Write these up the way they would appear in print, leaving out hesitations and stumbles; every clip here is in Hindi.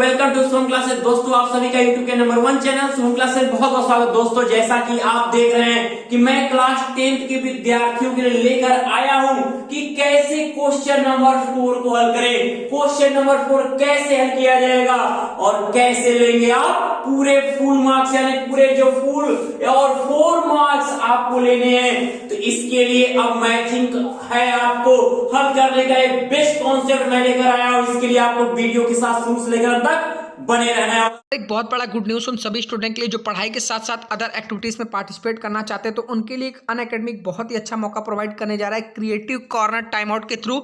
Welcome to Som classes. दोस्तों आप सभी का यूट्यूब के नंबर 1 चैनल सोम क्लासेस बहुत बहुत स्वागत। दोस्तों जैसा कि आप देख रहे हैं कि मैं क्लास 10th के विद्यार्थियों के लिए लेकर आया हूं कि कैसे क्वेश्चन नंबर 4 को हल करें, क्वेश्चन नंबर 4 कैसे हल किया जाएगा और कैसे लेंगे आप पूरे फुल मार्क्स, यानी पूरे जो फुल और 4 मार्क्स आपको लेने हैं। तो इसके लिए अब मैचिंग है, आपको हल करने का एक बेस्ट कॉन्सेप्ट मैं लेकर आया हूं। इसके लिए आपको वीडियो के साथ शुरू से लेकर अंत तक बने रहना है। एक बहुत बड़ा गुड न्यूज़ उन सभी स्टूडेंट के लिए जो पढ़ाई के साथ साथ अदर एक्टिविटीज में पार्टिसिपेट करना चाहते हैं, तो उनके लिए एक अनअकैडमिक बहुत ही अच्छा मौका प्रोवाइड करने जा रहा है क्रिएटिव कॉर्नर टाइम आउट के थ्रू।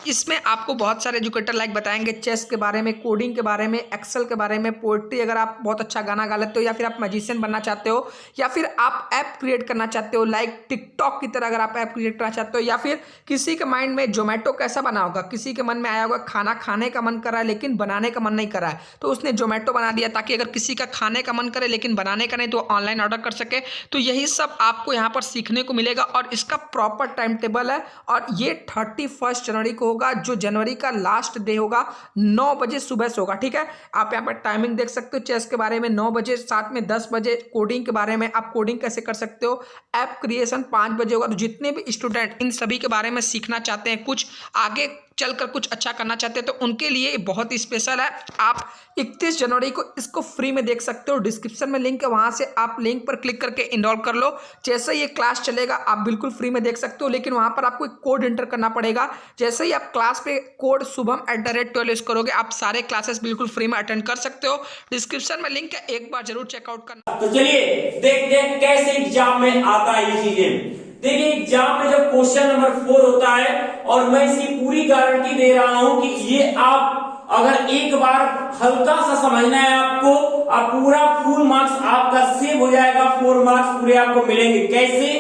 इसमें आपको बहुत सारे एजुकेटर लाइक बताएंगे चेस के बारे में, कोडिंग के बारे में, एक्सेल के बारे में, पोएट्री, अगर आप बहुत अच्छा गाना गा लेते हो या फिर आप मैजिशियन बनना चाहते हो या फिर आप ऐप क्रिएट करना चाहते हो लाइक टिकटॉक की तरह, अगर आप ऐप क्रिएट करना चाहते हो, या फिर किसी के माइंड में जोमेटो कैसा बना होगा, किसी के मन में आया होगा खाना खाने का मन कर रहा है लेकिन बनाने का मन नहीं कर रहा है, तो उसने जोमेटो बना दिया ताकि अगर किसी का खाने का मन करे लेकिन बनाने का नहीं तो ऑनलाइन ऑर्डर कर सके। तो यही सब आपको यहाँ पर सीखने को मिलेगा और इसका प्रॉपर टाइम टेबल है और ये 31 जनवरी को होगा, जो जनवरी का लास्ट डे होगा। 9 बजे सुबह से होगा, ठीक है। आप यहाँ पर टाइमिंग देख सकते हो चेस के बारे में 9 बजे, साथ में 10 बजे कोडिंग के बारे में, आप कोडिंग कैसे कर सकते हो, ऐप क्रिएशन 5 बजे होगा। तो जितने भी स्टूडेंट इन सभी के बारे में सीखना चाहते हैं, कुछ आगे चलकर कुछ अच्छा करना चाहते हैं, तो उनके लिए बहुत ही स्पेशल है। आप 31 जनवरी को इसको फ्री में देख सकते हो। डिस्क्रिप्शन में लिंक है, वहां से आप लिंक पर क्लिक करके इनरोल कर लो। जैसे ये क्लास चलेगा आप बिल्कुल फ्री में देख सकते हो, लेकिन वहां पर आपको एक कोड एंटर करना पड़ेगा। जैसे ही आप क्लास पे कोड शुभम@12 यूज करोगे, आप सारे क्लासेस बिल्कुल फ्री में अटेंड कर सकते हो। डिस्क्रिप्शन में लिंक है, एक बार जरूर चेकआउट करना। तो चलिए देखते हैं कैसे एग्जाम में आता है ये चीजें। देखिए एग्जाम में जब क्वेश्चन नंबर 4 होता है, और मैं इसकी पूरी गारंटी दे रहा हूं कि ये आप अगर एक बार हल्का सा समझना है आपको, आप पूरा फुल मार्क्स आपका सेव हो जाएगा, 4 मार्क्स पूरे आपको मिलेंगे। कैसे?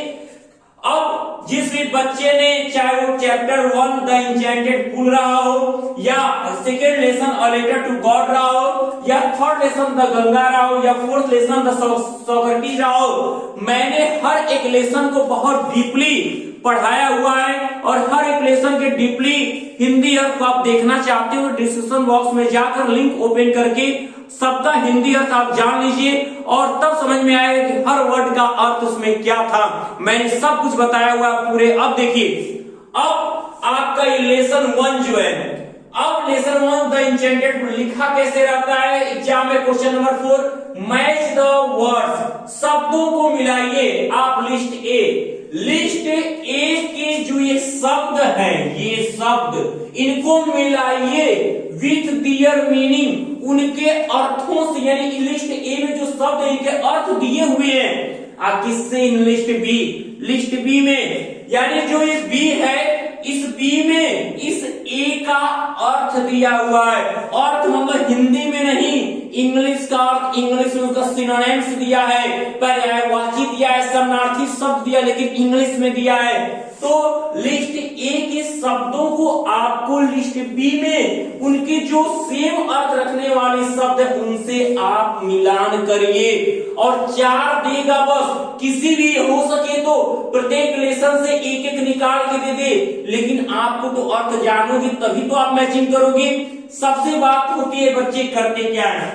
अब जिस भी बच्चे ने, चाहे वो चैप्टर 1 द इंचेंटेड फूल रहा हो, या second lesson a letter to God रहा हो, या थर्ड लेसन द गंगा रहा हो, या फोर्थ लेसन द सोक्रेटिस रहा हो, मैंने हर एक लेसन को बहुत डीपली पढ़ाया हुआ है और हर एक लेसन के डीपली हिंदी अर्थ आप देखना चाहते हो, डिस्क्रिप्शन बॉक्स में जाकर लिंक ओपन करके सबका हिंदी अर्थ आप जान लीजिए और तब समझ में आएगा कि हर वर्ड का अर्थ उसमें क्या था। मैंने सब कुछ बताया हुआ पूरे। अब देखिए, अब आपका ये लेसन 1 जो है, अब लेसन 1 द इंचेंटेड लिखा कैसे रहता है एग्जाम में question number 4, match the words, शब्दों को मिलाइए। आप लिस्ट ए के जो ये शब्द हैं, ये शब्द इनको मिलाइए विथ दियर मीनिंग, उनके अर्थों से, यानी लिस्ट ए में जो शब्द है इनके अर्थ दिए हुए हैं। आप किससे? इन लिस्ट बी में, यानी जो ये बी है, इस बी में इस ए का अर्थ दिया हुआ है। अर्थ मतलब हिंदी में नहीं, इंग्लिश का अर्थ, इंग्लिश में उसका सिनोनिम्स दिया है, पर्यायवाची दिया है, समानार्थी शब्द दिया, लेकिन इंग्लिश में दिया है। तो लिस्ट ए के शब्दों को आपको लिस्ट बी में उनके जो सेम अर्थ रखने वाले शब्द है उनसे आप मिलान करिए और 4 देगा बस। किसी भी हो सके तो प्रत्येक लेसन से एक एक निकाल के दे दे, लेकिन आपको तो अर्थ जानोगे तभी तो आप मैचिंग करोगे। सबसे बात होती है बच्चे करते क्या है,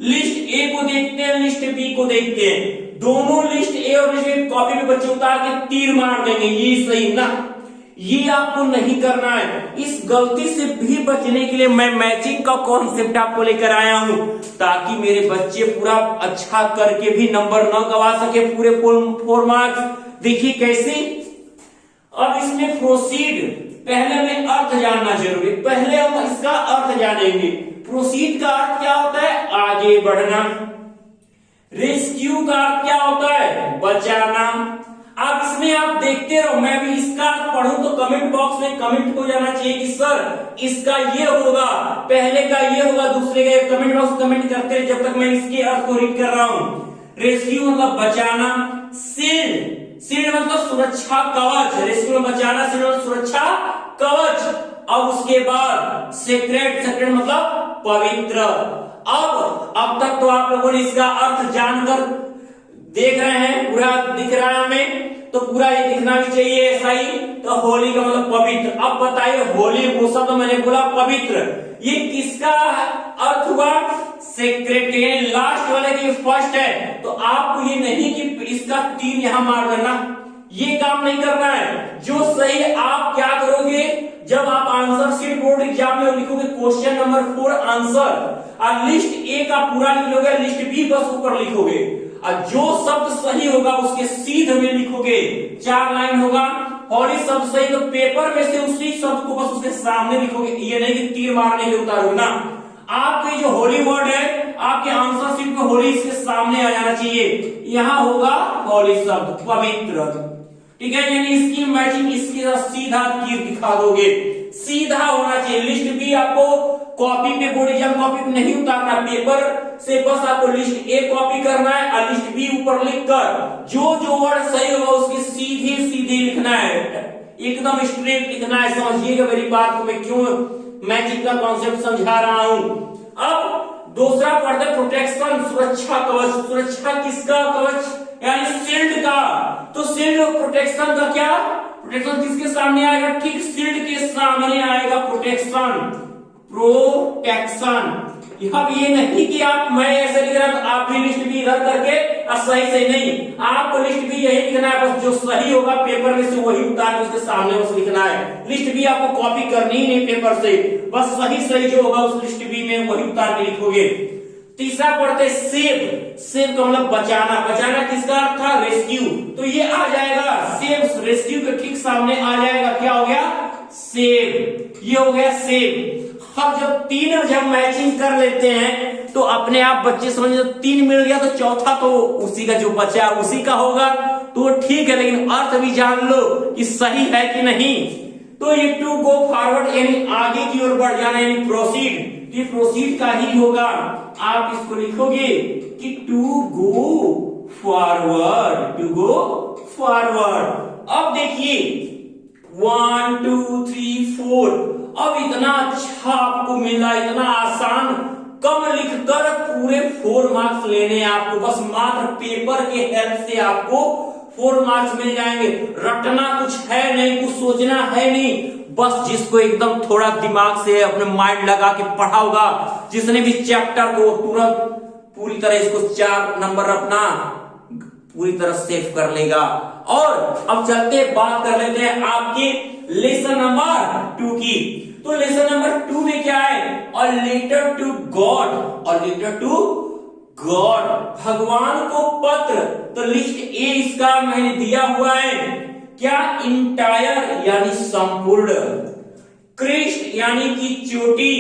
लिस्ट ए को देखते हैं, लिस्ट बी को देखते हैं, दोनों लिस्ट ए और लिस्ट बी कॉपी में बच्चे उतार के तीर मार देंगे, ये सही ना, ये आपको नहीं करना है। इस गलती से भी बचने के लिए मैं मैचिंग का कॉन्सेप्ट आपको लेकर आया हूं, ताकि मेरे बच्चे पूरा अच्छा करके भी नंबर न गवा सके, पूरे 4 मार्क्स। देखिए कैसे, अब इसमें प्रोसीड, पहले हमें अर्थ जानना जरूरी, पहले हम इसका अर्थ जानेंगे। प्रोसीड का अर्थ क्या होता है? आगे बढ़ना। रेस्क्यू का अर्थ क्या होता है? बचाना। आप इसमें आप देखते रहो, मैं भी इसका अर्थ पढ़ूं तो कमेंट बॉक्स में कमेंट हो जाना चाहिए कि सर इसका ये होगा, पहले का ये होगा, दूसरे का। कमेंट बॉक्स कमेंट करते हैं जब तक मैं इसके अर्थ को रीड कर रहा हूं। रेस्क्यू मतलब बचाना। शील्ड मतलब सुरक्षा कवच, रेस्क्यू में बचाना, शील्ड मतलब सुरक्षा कवच। अब उसके बाद सेक्रेट मतलब पवित्र। अब तक तो आप लोगों ने इसका अर्थ जानकर देख रहे हैं, पूरा दिख रहा है हमें, तो पूरा ये दिखना भी चाहिए ऐसा ही। तो होली का मतलब पवित्र। अब बताइए होली वो शब्द मैंने बोला पवित्र, ये किसका अर्थ हुआ? सेक्रेट के, यानी लास्ट वाले के फर्स्ट है, तो आपको ये नहीं कि इसका 3 यहां मार देना, ये काम नहीं करना है। जो सही आप क्या करोगे, जब आप आंसर शीट बोर्ड एग्जाम में लिखोगे क्वेश्चन नंबर 4 आंसर, और लिस्ट ए का पूरा लिखोगे, लिस्ट बी बस ऊपर लिखोगे, और जो शब्द सही होगा उसके सीध में लिखोगे, 4 लाइन होगा, और ये शब्द सही तो पेपर में से उसी शब्द को बस उसके सामने लिखोगे, ये नहीं कि तीर मारने के उतारोगे ना। आपके जो होली वर्ड है आपके आंसर शीट में होली इसके सामने आ जाना चाहिए, यहां होगा होली शब्द, पवित्र, ठीक है, यानी इसकी मैचिंग इसके साथ सीधा तीर दिखा दोगे, सीधा होना चाहिए। लिस्ट बी आपको कॉपी पे, बोर्ड एग्जाम कॉपी पे नहीं उतारना, पेपर से बस आपको लिस्ट ए कॉपी करना है और लिस्ट बी ऊपर लिखकर जो जो वर्ड सही होगा उसकी सीधी सीधी लिखना है, एकदम स्ट्रेट लिखना है। समझिएगा मेरी बात को, मैं क्यों मैचिंग का कॉन्सेप्ट समझा रहा हूं। अब दूसरा पढ़ते प्रोटेक्शन, सुरक्षा कवच। सुरक्षा किसका कवच, यानी शील्ड का। तो शील्ड प्रोटेक्शन का क्या, प्रोटेक्शन किसके सामने आएगा, ठीक शील्ड के सामने आएगा प्रोटेक्शन, प्रोटेक्शन। अब ये नहीं कि आप, मैं ऐसे लिख रहा हूं तो आप भी लिस्ट भी इधर करके और सही से नहीं, आपको लिस्ट भी यही लिखना है, बस जो सही होगा पेपर में से वही उतार के उसके सामने बस लिखना है। लिस्ट भी आपको कॉपी करनी ही नहीं पेपर से, बस सही सही जो होगा उस लिस्ट भी में वही उतार के लिखोगे। तीसरा पढ़ते सेव। सेव का मतलब बचाना। बचाना किसका अर्थ था, रेस्क्यू, तो ये आ जाएगा सेव, रेस्क्यू के ठीक सामने आ जाएगा, क्या हो गया, सेव, ये हो गया सेव। अब जब तीन जब मैचिंग कर लेते हैं तो अपने आप बच्चे समझ, जब 3 मिल गया तो चौथा तो उसी का जो बचा उसी का होगा, तो ठीक है, लेकिन अर्थ भी जान लो कि सही है कि नहीं। तो ये टू गो फॉरवर्ड यानी आगे की ओर बढ़ जाना, यानी प्रोसीड, ये प्रोसीड का ही होगा। आप इसको लिखोगे कि to go forward, to go forward. अब देखिए 1 2 3 4, अब इतना अच्छा आपको मिला, इतना आसान, कम लिखकर पूरे 4 मार्क्स लेने आपको, बस मात्र पेपर के हेल्प से आपको 4 मार्क्स मिल जाएंगे। रटना कुछ है नहीं, कुछ सोचना है नहीं, बस जिसको एकदम थोड़ा दिमाग से अपने माइंड लगा के पढ़ा होगा, जिसने भी चैप्टर को तुरंत पूरी तरह इसको 4 नंबर अपना पूरी तरह सेव कर लेगा। और अब चलते बात कर लेते हैं आपके लेसन नंबर 2 की। तो लेसन नंबर 2 में क्या है, a letter to God, a letter to God, भगवान को पत्र। तो लिस्ट ए इसका मैंने दिया हुआ है, क्या, इंटायर यानी संपूर्ण, क्रिस्ट यानी कि चोटी,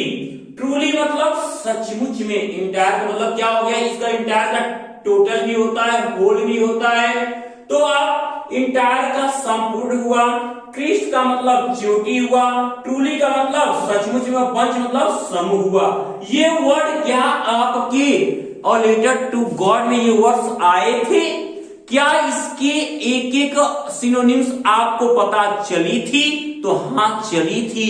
ट्रूली मतलब सचमुच में, इंटायर का मतलब क्या हो गया, इसका इंटायर का टोटल भी होता है, होल भी होता है, तो आप इंटायर का संपूर्ण हुआ, क्रिस्ट का मतलब चोटी हुआ, ट्रूली का मतलब सचमुच में, बंच मतलब समूह हुआ। ये वर्ड क्या आपके और लेटर टू गॉड में ये वर्ड्स आए थे, क्या इसके एक एक सिनोनिम्स आपको पता चली थी, तो हाँ चली थी,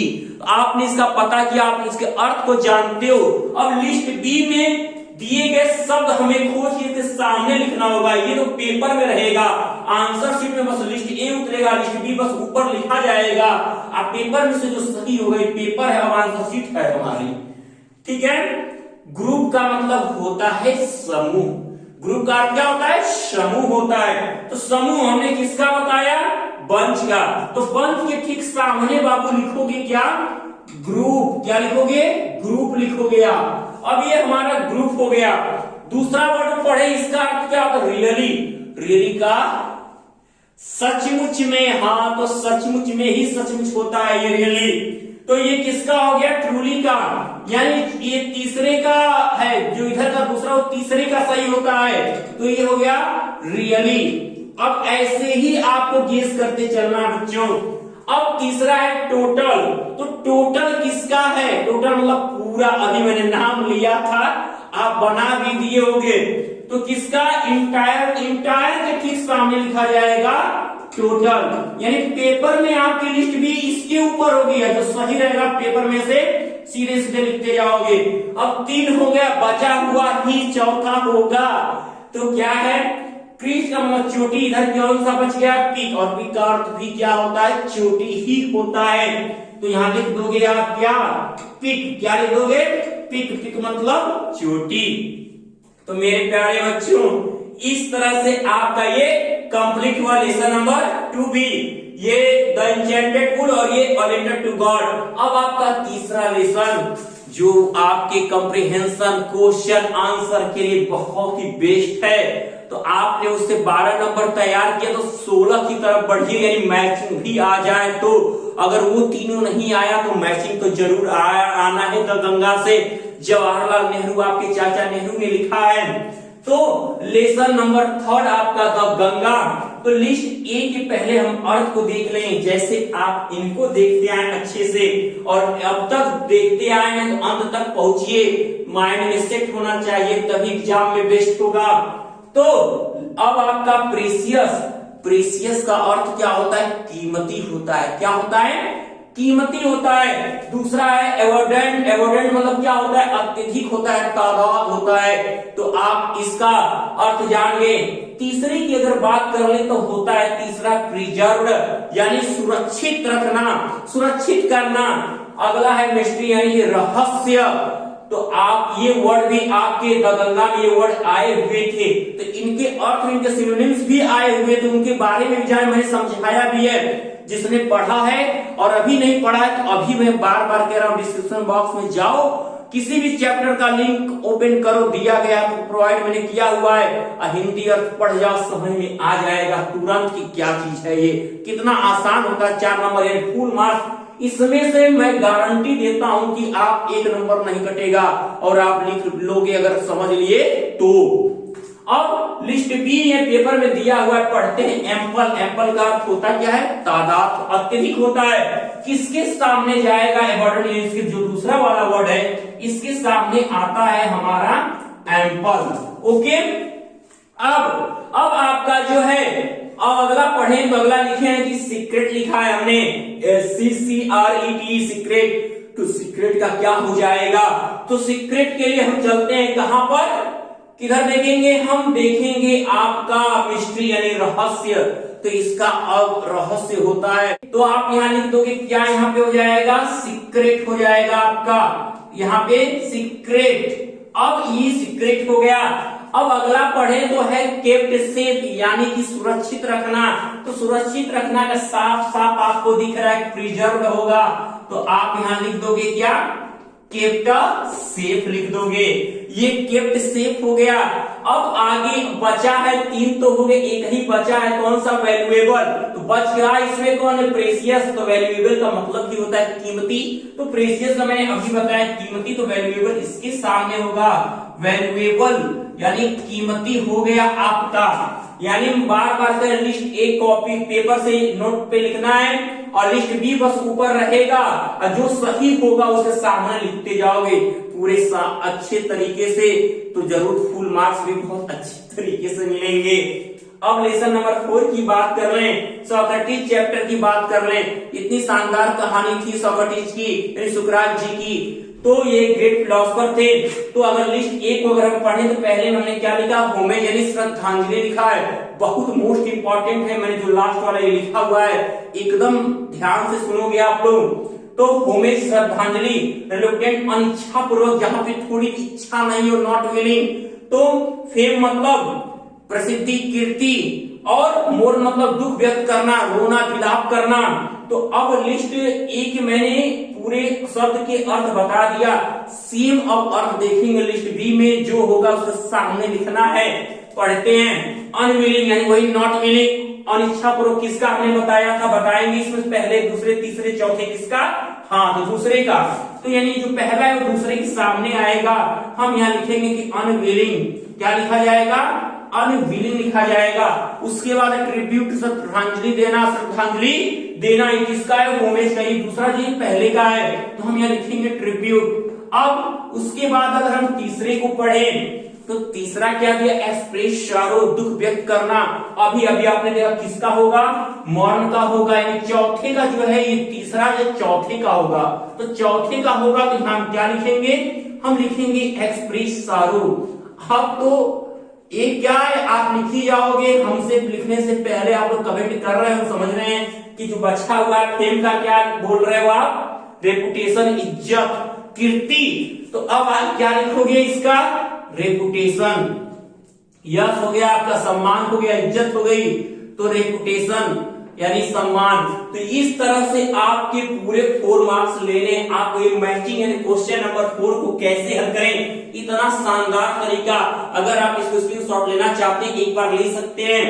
आपने इसका पता किया, आप इसके अर्थ को जानते हो। अब लिस्ट बी में दिए गए शब्द हमें खोज के सामने लिखना होगा, ये तो पेपर में रहेगा, आंसर शीट में बस लिस्ट ए उतरेगा, लिस्ट बी बस ऊपर लिखा जाएगा, अब पेपर में से जो सही होगा, ये पेपर है, अब आंसर शीट है हमारी, ठीक है। ग्रुप का मतलब होता है समूह, ग्रुप का अर्थ क्या होता है, समूह होता है। तो समूह हमने किसका बताया, बंच का, तो बंच के ठीक सामने बाबू लिखोगे क्या, ग्रुप, क्या लिखोगे, ग्रुप लिखोगे आप। अब ये हमारा ग्रुप हो गया। दूसरा वर्ड पढ़े, इसका अर्थ क्या होता है, रियली, रियली का सचमुच में, हाँ तो सचमुच में ही सचमुच होता है ये रियली। तो ये किसका हो गया, ट्रूली का, यानी ये तीसरे का है, जो इधर का दूसरा वो तीसरे का सही होता है, तो ये हो गया रियली। अब ऐसे ही आपको गेस करते चलना बच्चों। अब तीसरा है टोटल, तो टोटल किसका है, टोटल मतलब पूरा, अभी मैंने नाम लिया था, आप बना भी दिए होंगे, तो किसका, इंटायर, इंटायर के ठीक सामने लिखा जाएगा टोटल, यानी पेपर में आपकी लिस्ट भी इसके ऊपर होगी, जो सही रहेगा पेपर में से सीधे सीधे लिखते जाओगे। अब 3 हो गया, बचा हुआ ही चौथा होगा, तो क्या है, क्रीज का मतलब चोटी, इधर कौन सा बच गया, पीक, और पीक का अर्थ भी क्या होता है, चोटी ही होता है, तो यहां लिख दोगे आप क्या, पीक, क्या लिख दोगे, पिक, पिक मतलब चोटी। तो मेरे प्यारे बच्चों, इस तरह से आपका ये कंप्लीट हुआ लेसन नंबर 2B, ये द एन्चेंटेड वुड और ये अलॉटेड टू गॉड। अब आपका तीसरा लेसन जो आपके कंप्रिहेंशन क्वेश्चन आंसर के लिए बहुत ही बेस्ट है, तो आपने उससे 12 नंबर तैयार किया तो 16 की तरफ बढ़िए, यानी मैचिंग भी आ जाए। तो अगर वो तीनों नहीं आया तो मैचिंग तो जरूर आना है। द गंगा से जवाहरलाल नेहरू, आपके चाचा नेहरू ने लिखा है। तो लेसन नंबर 3 आपका द गंगा। तो लिस्ट ए के पहले हम अर्थ को देख लें, जैसे आप इनको देखते आए अच्छे से और अब तक देखते आए हैं तो अंत तक पहुंचिए, माइंड में सेट होना चाहिए, तभी एग्जाम में बेस्ट होगा। तो अब आपका प्रेसियस, प्रेसियस का अर्थ क्या होता है? कीमती होता है। क्या होता है? कीमती होता है। दूसरा है एवोडेंट, एवोडेंट मतलब क्या होता है? अत्यधिक होता है, तादाद होता है। तो आप इसका अर्थ जान गए। तीसरी की अगर बात कर ले तो होता है तीसरा प्रिजर्व्ड, यानी सुरक्षित रखना, सुरक्षित करना। अगला है मिस्ट्री, यानी रहस्य। तो आप ये वर्ड भी आपके द गंगा में ये वर्ड आए हुए थे, तो इनके अर्थ में इनके सिनोनिम्स भी आए हुए, तो उनके बारे में भी जाने मैंने समझाया भी है। जिसने पढ़ा है और अभी नहीं पढ़ा है तो अभी मैं बार बार कह रहा हूं, डिस्क्रिप्शन बॉक्स में जाओ, किसी भी चैप्टर का लिंक ओपन करो, दिया गया प्रोवाइड मैंने किया हुआ है, हिंदी अर्थ पढ़ जाओ, समझ में आ जाएगा तुरंत कि क्या चीज है ये, कितना आसान होता है। 4 नंबर यानी फुल मार्क्स। इसमें से मैं गारंटी देता हूं कि आप 1 नंबर नहीं कटेगा और आप लिख लोगे अगर समझ लिए तो। अब लिस्ट बी ये पेपर में दिया हुआ है, पढ़ते हैं। एम्पल, एम्पल का अर्थ होता क्या है? तादाद, अत्यधिक होता है। किसके सामने जाएगा? एबॉर्डेंट, जो दूसरा वाला वर्ड है इसके सामने आता है हमारा एम्पल। ओके, अब आपका जो है, अब अगला पढ़े तो अगला लिखे हैं कि सीक्रेट लिखा है हमने, CCRET, सीक्रेट। तो सीक्रेट का क्या हो जाएगा? तो सीक्रेट के लिए हम चलते हैं कहां पर, किधर देखेंगे? हम देखेंगे आपका मिस्ट्री यानी रहस्य। तो इसका अब रहस्य होता है, तो आप यहां लिख दोगे क्या? यहां पे हो जाएगा सीक्रेट, हो जाएगा आपका यहां पे सीक्रेट। अब ये सीक्रेट हो गया। अब अगला पढ़े तो है केप्ट सेफ, यानी कि सुरक्षित रखना। तो सुरक्षित रखना का साफ साफ आपको दिख रहा है प्रिजर्व होगा, तो आप यहां लिख दोगे क्या? केप्ट सेफ लिख दोगे। ये केप्ट सेफ हो गया। अब आगे बचा है 3 तो हो गए, एक ही बचा है, कौन सा? वैल्यूएबल। तो बच गया इसमें कौन है? प्रेसियस। तो वैल्यूएबल का मतलब ही होता है कीमती, तो प्रेसियस का मैंने अभी बताया कीमती, तो वैल्यूएबल इसके सामने होगा। वैल्यूएबल यानी कीमती हो गया आपका, यानी बार बार से लिस्ट ए कॉपी पेपर से नोट पे लिखना है और लिस्ट बी बस ऊपर रहेगा, और जो सही होगा उसके सामने लिखते जाओगे पूरे अच्छे तरीके से, तो जरूर फुल मार्क्स भी बहुत अच्छे तरीके से मिलेंगे। अब लेसन नंबर 4 की बात कर लें, सोक्रेटिस चैप्टर की बात कर लें। इतनी शानदार कहानी थी सोक्रेटिस की, यानी सुकरात जी की। तो ये ग्रेट फिलोसोफर थे। तो अगर लिस्ट ए को अगर हम पढ़ें तो पहले हमने क्या लिखा? होमेज यानी श्रद्धांजलि लिखा है, बहुत मोस्ट इंपॉर्टेंट है। मैंने जो लास्ट वाला ये लिखा हुआ है एकदम ध्यान से सुनोगे आप लोग। तो होमेज श्रद्धांजलि, रिलुक्टेंट अनिच्छा पूर्वक, जहां पे थोड़ी इच्छा नहीं हो, नॉट विलिंग। तो फेम मतलब प्रसिद्धि, कीर्ति, और मोर मतलब दुख व्यक्त करना, रोना, विलाप करना। तो अब लिस्ट ए के मैंने पूरे शब्द के अर्थ बता दिया। सेम अब अर्थ देखेंगे लिस्ट बी में, जो होगा उसके सामने लिखना है। पढ़ते हैं। अनविलिंग यानी वही नॉट विलिंग, अनिच्छा पूर्वक किसका हमने बताया था, बताएंगे इसमें पहले, दूसरे, तीसरे, चौथे किसका? हाँ, तो दूसरे का। तो यानी जो पहला है वो दूसरे के सामने आएगा। हम यहाँ लिखेंगे कि अनविलिंग, क्या लिखा जाएगा? अनविलिंग लिखा जाएगा। उसके बाद ट्रिब्यूट, श्रद्धांजलि देना, श्रद्धांजलि देना, ये किसका है? होमेज का। ये दूसरा जी पहले का है, तो हम यहाँ लिखेंगे ट्रिब्यूट। अब उसके बाद अगर हम तीसरे को पढ़ें तो तीसरा क्या दिया? एक्सप्रेस शारो, दुख व्यक्त करना। अभी आपने देखा किसका होगा? मौन का होगा, यानी चौथे का जो है, ये तीसरा जो चौथे का होगा। तो चौथे का होगा तो हम क्या लिखेंगे? हम लिखेंगे एक्सप्रेस शारो। अब तो एक क्या है, आप लिख ही जाओगे। हमसे लिखने से पहले आप लोग कमेंट कर रहे हो, समझ रहे हैं कि जो बचा हुआ है फेम का क्या बोल रहे हो आप? रेपुटेशन, इज्जत। कीर्ति। तो अब आप क्या लिखोगे इसका? रेपुटेशन। यश हो गया आपका, सम्मान हो गया, इज्जत हो गई, तो रेपुटेशन यानी सम्मान। तो इस तरह से आपके पूरे 4 मार्क्स लेने। आप ये मैचिंग यानी क्वेश्चन नंबर 4 को कैसे हल करें, इतना शानदार तरीका। अगर आप इसको स्क्रीनशॉट लेना चाहते हैं एक बार ले सकते हैं।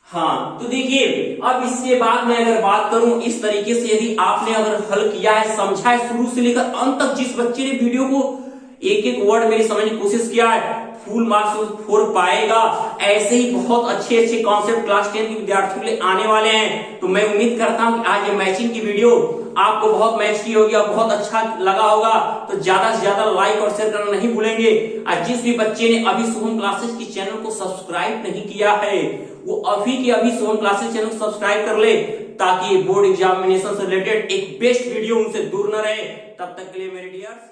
हाँ, तो देखिए अब इसके बाद मैं अगर बात करूं इस तरीके से, यदि आपने अगर हल किया है, समझा है शुरू से लेकर अंत तक, जिस बच्चे ने वीडियो को एक एक वर्ड मेरी समझने की कोशिश किया है, फुल मार्क्स 4 पाएगा। ऐसे ही बहुत अच्छे अच्छे कॉन्सेप्ट क्लास 10 के विद्यार्थियों के लिए आने वाले हैं। तो मैं उम्मीद करता हूं कि आज ये मैचिंग की वीडियो आपको बहुत मैच की होगी और बहुत अच्छा लगा होगा। तो ज्यादा से ज्यादा लाइक और शेयर करना नहीं भूलेंगे। और जिस भी बच्चे ने अभी शुभम क्लासेस की चैनल को सब्सक्राइब नहीं किया है, वो अभी के अभी शुभम क्लासेस चैनल को सब्सक्राइब कर ले, ताकि बोर्ड एग्जामिनेशन से रिलेटेड एक बेस्ट वीडियो उनसे दूर न रहे। तब तक के लिए मेरे डियर्स